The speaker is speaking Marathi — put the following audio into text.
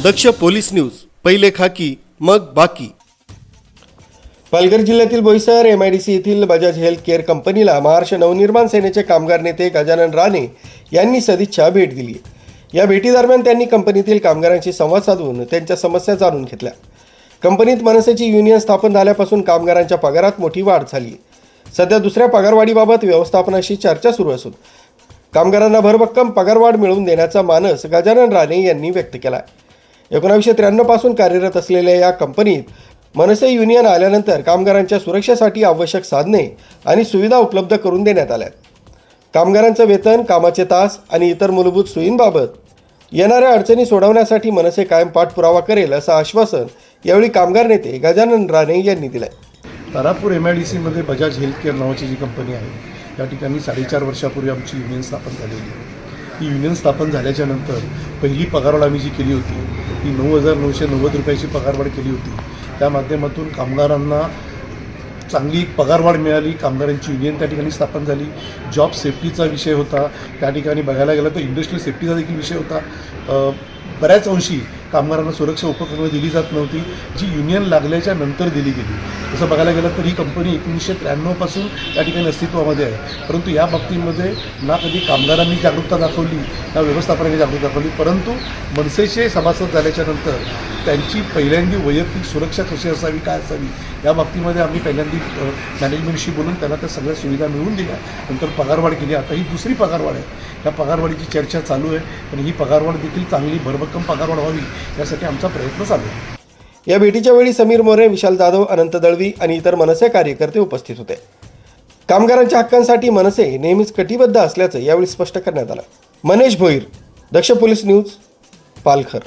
दक्ष पोलीस न्यूज, पहिले खाकी मग बाकी। पालघर जिल्ह्यातील बोईसर MIDC येथील बजाज हेल्थ केअर कंपनीला महाराष्ट्र नवनिर्माण सेनेचे कामगार नेते गजानन राणे यांनी सदिच्छा भेट दिली। या भेटीदरम्यान त्यांनी कंपनीतील कामगारांशी संवाद साधून त्यांच्या समस्या जाणून घेतल्या। कंपनीत मनसेची युनियन स्थापन झाल्यापासून कामगारांच्या पगारात मोठी वाढ झाली। सध्या दुसऱ्या पगारवाढीबाबत व्यवस्थापनाशी चर्चा सुरू असून कामगारांना भरभक्कम पगारवाढ मिळवून देण्याचा मानस गजानन राणे यांनी व्यक्त केला। 1993 पासून कार्यरत असलेल्या या कंपनीत मनसे युनियन आल्यानंतर कामगारांच्या सुरक्षेसाठी आवश्यक साधने आणि सुविधा उपलब्ध करून देण्यात आल्या। कामगारांचं वेतन, कामाचे तास आणि इतर मूलभूत सोयींबाबत येणाऱ्या अडचणी सोडवण्यासाठी मनसे कायम पाठपुरावा करेल असं आश्वासन यावेळी कामगार नेते गजानन राणे यांनी दिलं। तारापूर MIDC मध्ये बजाज हेल्थ केअर नावाची जी कंपनी आहे त्या ठिकाणी 4.5 वर्षापूर्वी आमची युनियन स्थापन झालेली आहे। ही युनियन स्थापन झाल्याच्या नंतर पहिली पगारवाढ आम्ही जी केली होती ती 9,990 रुपयाची पगारवाढ केली होती। त्या माध्यमातून कामगारांना चांगली पगारवाढ मिळाली। कामगारांची युनियन त्या ठिकाणी स्थापन झाली। जॉब सेफ्टीचा विषय होता, त्या ठिकाणी बघायला गेलं तर इंडस्ट्रियल सेफ्टीचा देखील विषय होता। बऱ्याच अंशी कामगारांना सुरक्षा उपकरणं दिली जात नव्हती, जी युनियन लागल्याच्या नंतर दिली गेली। तसं बघायला गेलं तर ही कंपनी 1993 पासून त्या ठिकाणी अस्तित्वामध्ये आहे, परंतु या बाबतीमध्ये ना कधी कामगारांनी जागरूकता दाखवली ना व्यवस्थापनाने जागरूकता दाखवली। परंतु मनसेचे सभासद झाल्याच्या नंतर त्यांची पहिल्यांदी वैयक्तिक सुरक्षा कशी असावी, काय असावी या बाबतीमध्ये आम्ही पहिल्यांदी मॅनेजमेंटशी बोलून त्यांना त्या सगळ्या सुविधा मिळवून दिल्या। नंतर पगारवाढ केली। आता ही दुसरी पगारवाढ आहे। या पगारवाढीची चर्चा चालू आहे आणि ही पगारवाढ देखील चांगली भरभक्कम पगारवाढ व्हावी यासाठी आमचा प्रयत्न चालू आहे। या भेटीच्या वेळी समीर मोरे, विशाल जाधव, अनंत दळवी आणि इतर मनसे कार्यकर्ते उपस्थित होते। कामगारांच्या हक्कांसाठी मनसे नेहमीच कटिबद्ध असल्याचं यावेळी स्पष्ट करण्यात आलं। मनेश भोईर, दक्ष पोलीस न्यूज, पालघर।